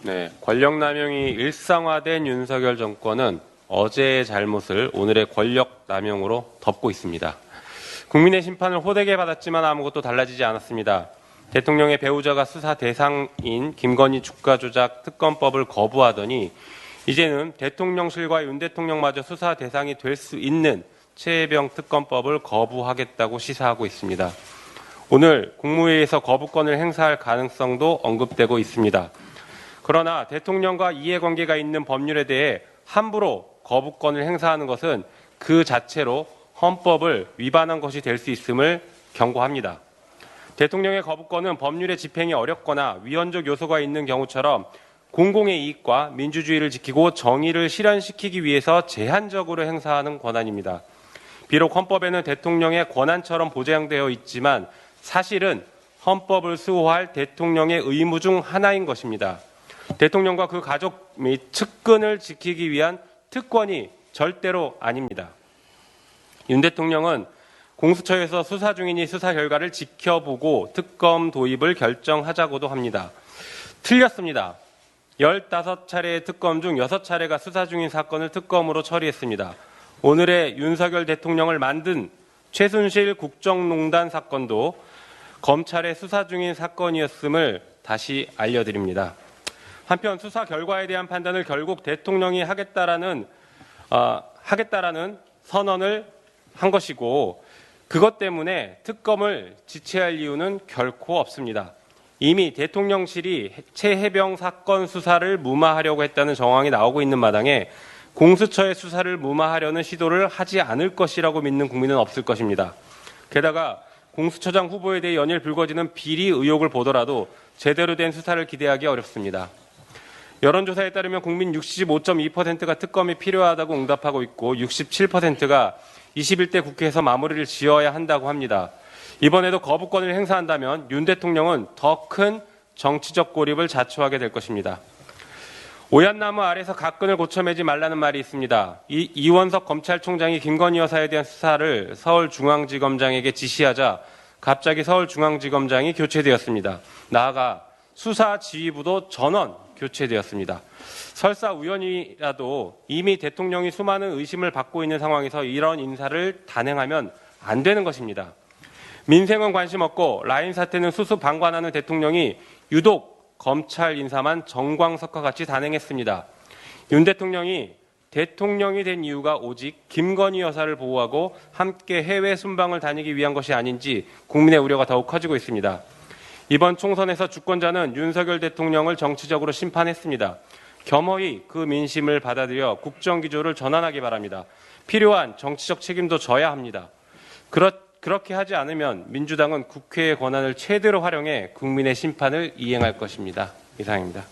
네, 권력남용이 일상화된 윤석열 정권은 어제의 잘못을 오늘의 권력남용으로 덮고 있습니다. 국민의 심판을 호되게 받았지만 아무것도 달라지지 않았습니다. 대통령의 배우자가 수사 대상인 김건희 주가조작 특검법을 거부하더니 이제는 대통령실과 윤 대통령마저 수사 대상이 될 수 있는 최혜병 특검법을 거부하겠다고 시사하고 있습니다. 오늘 국무회의에서 거부권을 행사할 가능성도 언급되고 있습니다. 그러나 대통령과 이해관계가 있는 법률에 대해 함부로 거부권을 행사하는 것은 그 자체로 헌법을 위반한 것이 될 수 있음을 경고합니다. 대통령의 거부권은 법률의 집행이 어렵거나 위헌적 요소가 있는 경우처럼 공공의 이익과 민주주의를 지키고 정의를 실현시키기 위해서 제한적으로 행사하는 권한입니다. 비록 헌법에는 대통령의 권한처럼 보장되어 있지만 사실은 헌법을 수호할 대통령의 의무 중 하나인 것입니다. 대통령과 그 가족 및 측근을 지키기 위한 특권이 절대로 아닙니다. 윤 대통령은 공수처에서 수사 중이니 수사 결과를 지켜보고 특검 도입을 결정하자고도 합니다. 틀렸습니다. 15차례의 특검 중 6차례가 수사 중인 사건을 특검으로 처리했습니다. 오늘의 윤석열 대통령을 만든 최순실 국정농단 사건도 검찰의 수사 중인 사건이었음을 다시 알려드립니다. 한편 수사 결과에 대한 판단을 결국 대통령이 하겠다라는 선언을 한 것이고 그것 때문에 특검을 지체할 이유는 결코 없습니다. 이미 대통령실이 최혜병 사건 수사를 무마하려고 했다는 정황이 나오고 있는 마당에 공수처의 수사를 무마하려는 시도를 하지 않을 것이라고 믿는 국민은 없을 것입니다. 게다가 공수처장 후보에 대해 연일 불거지는 비리 의혹을 보더라도 제대로 된 수사를 기대하기 어렵습니다. 여론조사에 따르면 국민 65.2%가 특검이 필요하다고 응답하고 있고 67%가 21대 국회에서 마무리를 지어야 한다고 합니다. 이번에도 거부권을 행사한다면 윤 대통령은 더 큰 정치적 고립을 자초하게 될 것입니다. 오얏나무 아래서 각근을 고쳐매지 말라는 말이 있습니다. 이원석 검찰총장이 김건희 여사에 대한 수사를 서울중앙지검장에게 지시하자 갑자기 서울중앙지검장이 교체되었습니다. 나아가 수사지휘부도 전원 교체되었습니다. 설사 우연이라도 이미 대통령이 수많은 의심을 받고 있는 상황에서 이런 인사를 단행하면 안 되는 것입니다. 민생은 관심 없고 라인 사태는 수수방관하는 대통령이 유독 검찰 인사만 정광석과 같이 단행했습니다. 윤 대통령이 대통령이 된 이유가 오직 김건희 여사를 보호하고 함께 해외 순방을 다니기 위한 것이 아닌지 국민의 우려가 더욱 커지고 있습니다. 이번 총선에서 주권자는 윤석열 대통령을 정치적으로 심판했습니다. 겸허히 그 민심을 받아들여 국정기조를 전환하기 바랍니다. 필요한 정치적 책임도 져야 합니다. 그렇게 하지 않으면 민주당은 국회의 권한을 최대로 활용해 국민의 심판을 이행할 것입니다. 이상입니다.